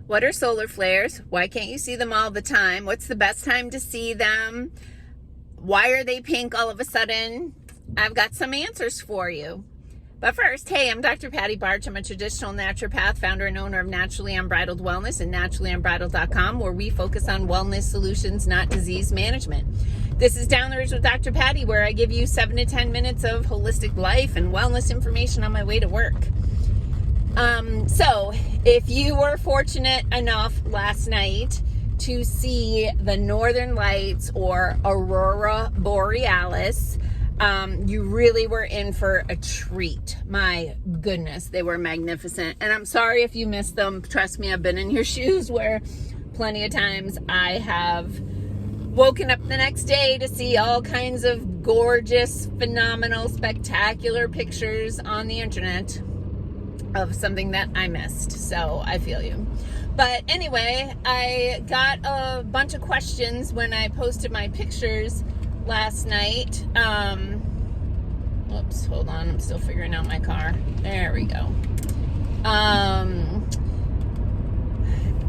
What are solar flares? Why can't you see them all the time? What's the best time to see them? Why are they pink all of a sudden? I've got some answers for you. But first, hey, I'm Dr. Patty Barch. I'm a traditional naturopath, founder and owner of Naturally Unbridled Wellness and naturallyunbridled.com, where we focus on wellness solutions, not disease management. This is Down the Ridge with Dr. Patty, where I give you 7 to 10 minutes of holistic life and wellness information on my way to work. So if you were fortunate enough last night to see the Northern Lights or Aurora Borealis, you really were in for a treat. My goodness, they were magnificent. And I'm sorry if you missed them. Trust me, I've been in your shoes where plenty of times I have woken up the next day to see all kinds of gorgeous, phenomenal, spectacular pictures on the internet of something that I missed. So I feel you. But anyway, I got a bunch of questions when I posted my pictures last night. Whoops, hold on. I'm still figuring out my car. There we go.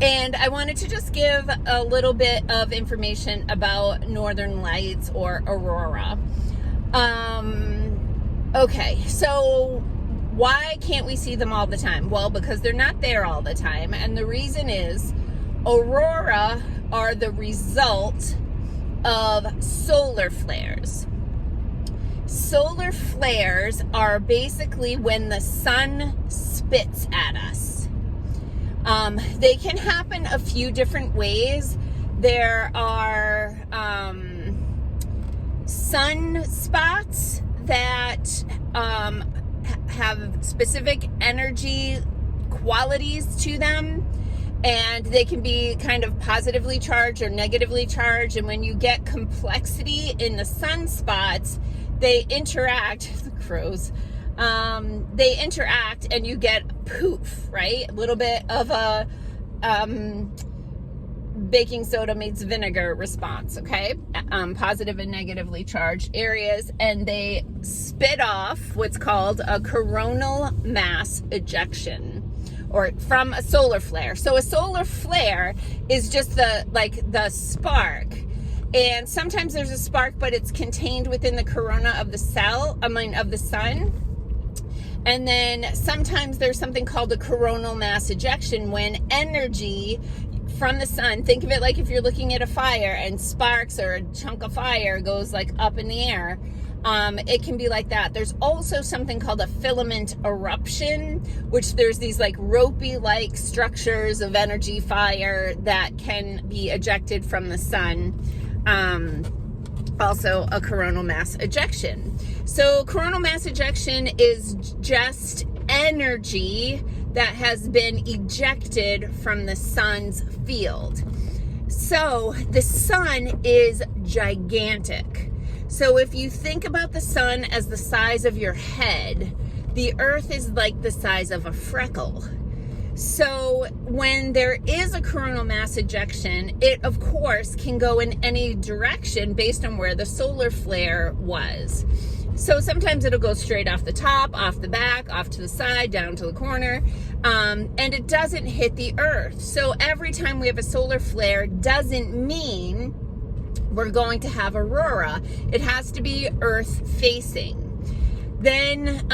And I wanted to just give a little bit of information about Northern Lights or Aurora. Okay, so why can't we see them all the time? Well, because they're not there all the time. And the reason is aurora are the result of solar flares. Solar flares are basically when the sun spits at us. They can happen a few different ways. There are sunspots that have specific energy qualities to them, and they can be kind of positively charged or negatively charged. And when you get complexity in the sunspots, they interact, the crows, they interact and you get poof, right? A little bit of a baking soda meets vinegar response, okay? Positive and negatively charged areas, and they spit off what's called a coronal mass ejection, or from a solar flare. So a solar flare is just the spark. And sometimes there's a spark, but it's contained within the corona of the sun. And then sometimes there's something called a coronal mass ejection, when energy from the sun, think of it like if you're looking at a fire and sparks or a chunk of fire goes like up in the air. It can be like that. There's also something called a filament eruption, which there's these like ropey like structures of energy fire that can be ejected from the sun. Also a coronal mass ejection. So coronal mass ejection is just energy that has been ejected from the sun's field. So the sun is gigantic. So if you think about the sun as the size of your head, the earth is like the size of a freckle. So when there is a coronal mass ejection, it of course can go in any direction based on where the solar flare was. So sometimes it'll go straight off the top, off the back, off to the side, down to the corner, and it doesn't hit the earth. So every time we have a solar flare doesn't mean we're going to have aurora. It has to be earth facing. Then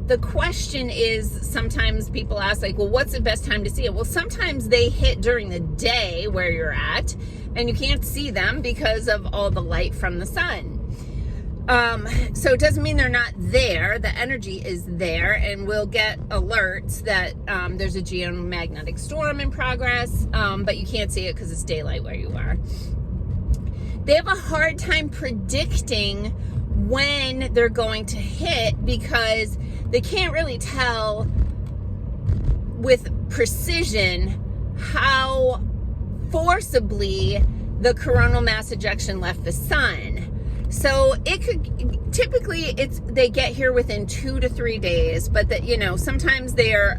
the question is, sometimes people ask like, well, what's the best time to see it? Well, sometimes they hit during the day where you're at and you can't see them because of all the light from the sun. So it doesn't mean they're not there. The energy is there, and we'll get alerts that there's a geomagnetic storm in progress, but you can't see it because it's daylight where you are. They have a hard time predicting when they're going to hit because they can't really tell with precision how forcibly the coronal mass ejection left the sun. So it could, typically they get here within 2 to 3 days, but that, sometimes they are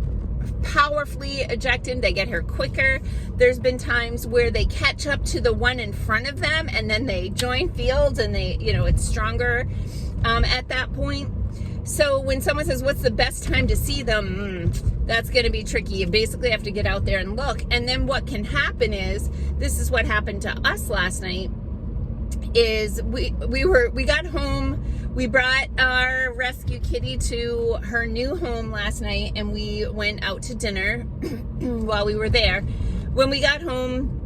powerfully ejected, they get here quicker. There's been times where they catch up to the one in front of them and then they join fields and it's stronger at that point. So when someone says, what's the best time to see them? That's going to be tricky. You basically have to get out there and look. And then what can happen is, this is what happened to us last night, is we got home, we brought our rescue kitty to her new home last night, and we went out to dinner while we were there. When we got home,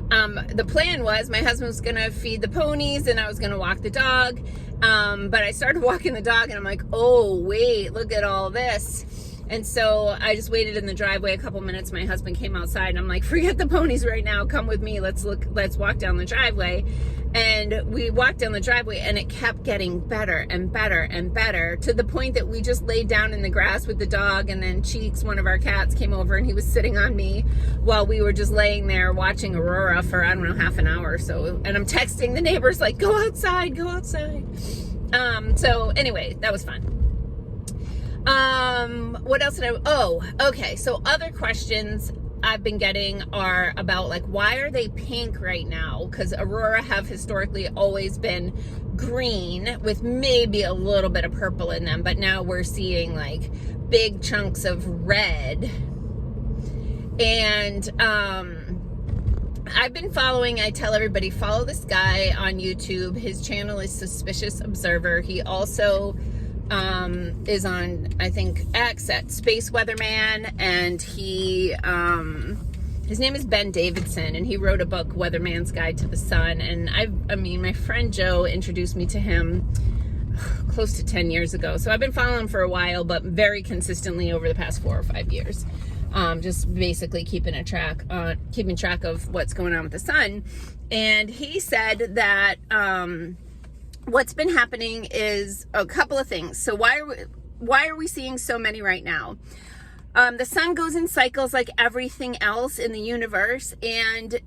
the plan was my husband was going to feed the ponies and I was going to walk the dog. But I started walking the dog and I'm like, oh, wait, look at all this. And so I just waited in the driveway a couple minutes. My husband came outside and I'm like, forget the ponies right now. Come with me. Let's walk down the driveway. And we walked down the driveway and it kept getting better and better and better, to the point that we just laid down in the grass with the dog. And then Cheeks, one of our cats, came over and he was sitting on me while we were just laying there watching Aurora for, I don't know, half an hour or so. And I'm texting the neighbors like, go outside, go outside. So anyway, that was fun. What else did okay. So other questions I've been getting are about, like, why are they pink right now? Because Aurora have historically always been green with maybe a little bit of purple in them, but now we're seeing like big chunks of red. And I've been following, I tell everybody, follow this guy on YouTube. His channel is Suspicious Observer. He also is on, I think, X at Space Weatherman, and he his name is Ben Davidson, and he wrote a book, Weatherman's Guide to the Sun. And I mean, my friend Joe introduced me to him close to 10 years ago. So I've been following him for a while, but very consistently over the past 4 or 5 years. Just basically keeping track of what's going on with the sun. And he said that what's been happening is a couple of things. So why are we seeing so many right now? The sun goes in cycles like everything else in the universe, and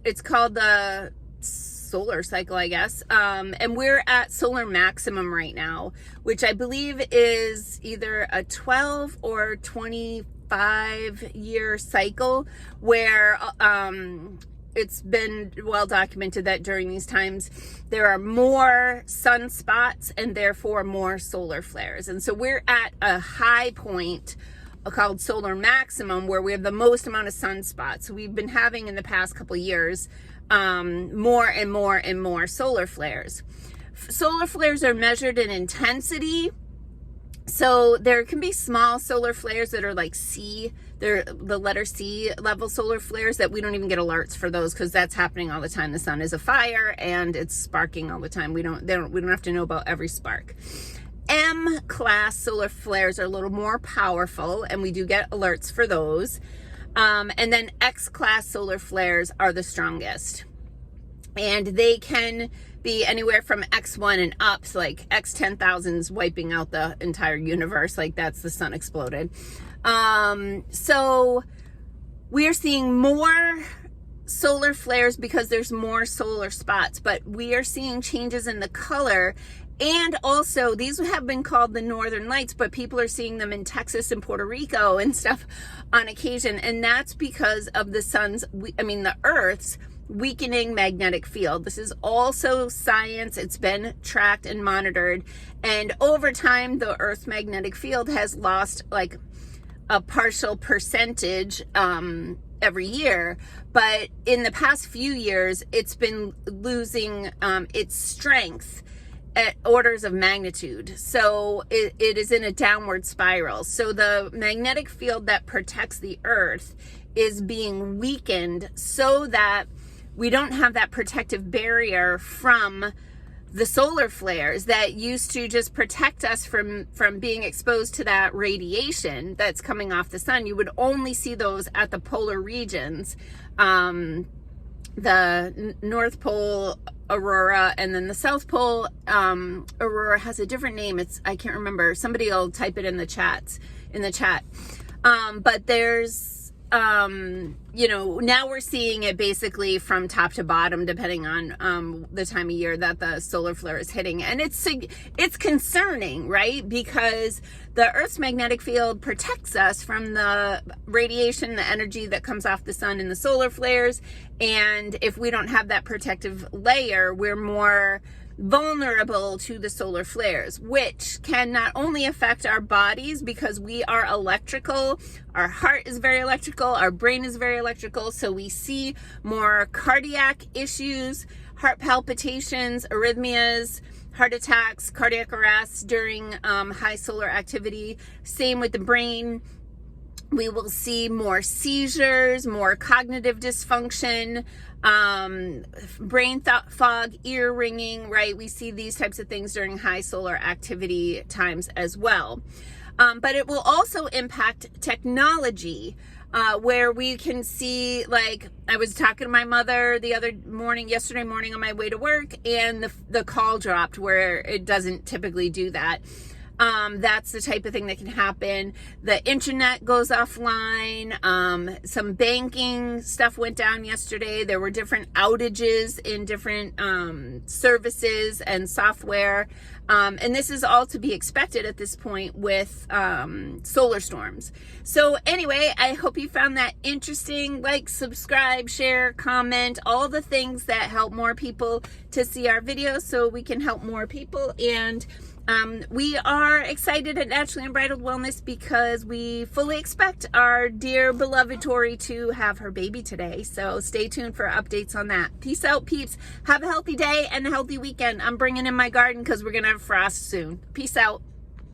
it's called the solar cycle, I guess. And we're at solar maximum right now, which I believe is either a 12 or 25-year cycle, where it's been well documented that during these times there are more sunspots and therefore more solar flares. And so we're at a high point called solar maximum, where we have the most amount of sunspots. So we've been having in the past couple of years more and more and more solar flares. Solar flares are measured in intensity. So there can be small solar flares that are like they're the letter C level solar flares that we don't even get alerts for those, because that's happening all the time. The sun is a fire and it's sparking all the time. We don't have to know about every spark. M class solar flares are a little more powerful, and we do get alerts for those. And then X class solar flares are the strongest, and they can be anywhere from X1 and up. So like X 10,000's wiping out the entire universe. Like, that's the sun exploded. So we are seeing more solar flares because there's more solar spots, but we are seeing changes in the color. And also, these have been called the Northern Lights, but people are seeing them in Texas and Puerto Rico and stuff on occasion. And that's because of the Earth's weakening magnetic field. This is also science. It's been tracked and monitored. And over time, the Earth's magnetic field has lost like a partial percentage every year. But in the past few years, it's been losing its strength at orders of magnitude. So it is in a downward spiral. So the magnetic field that protects the Earth is being weakened so that we don't have that protective barrier from the solar flares that used to just protect us from being exposed to that radiation that's coming off the sun. You would only see those at the polar regions, the North Pole Aurora, and then the South Pole Aurora has a different name. I can't remember. Somebody will type it in the chat. But there's now we're seeing it basically from top to bottom, depending on the time of year that the solar flare is hitting. And it's concerning, right? Because the Earth's magnetic field protects us from the radiation, the energy that comes off the sun and the solar flares. And if we don't have that protective layer, we're more vulnerable to the solar flares, which can not only affect our bodies because we are electrical, our heart is very electrical, our brain is very electrical, so we see more cardiac issues, heart palpitations, arrhythmias, heart attacks, cardiac arrest during high solar activity. Same with the brain. We will see more seizures, more cognitive dysfunction, brain fog, ear ringing, right? We see these types of things during high solar activity times as well. But it will also impact technology, where we can see, like, I was talking to my mother yesterday morning on my way to work, and the call dropped where it doesn't typically do that. That's the type of thing that can happen. The internet goes offline. Some banking stuff went down yesterday. There were different outages in different services and software. And this is all to be expected at this point with solar storms. So anyway, I hope you found that interesting. Like, subscribe, share, comment, all the things that help more people to see our videos so we can help more people. And we are excited at Naturally Unbridled Wellness because we fully expect our dear beloved Tori to have her baby today. So stay tuned for updates on that. Peace out, peeps. Have a healthy day and a healthy weekend. I'm bringing in my garden because we're going to have frost soon. Peace out.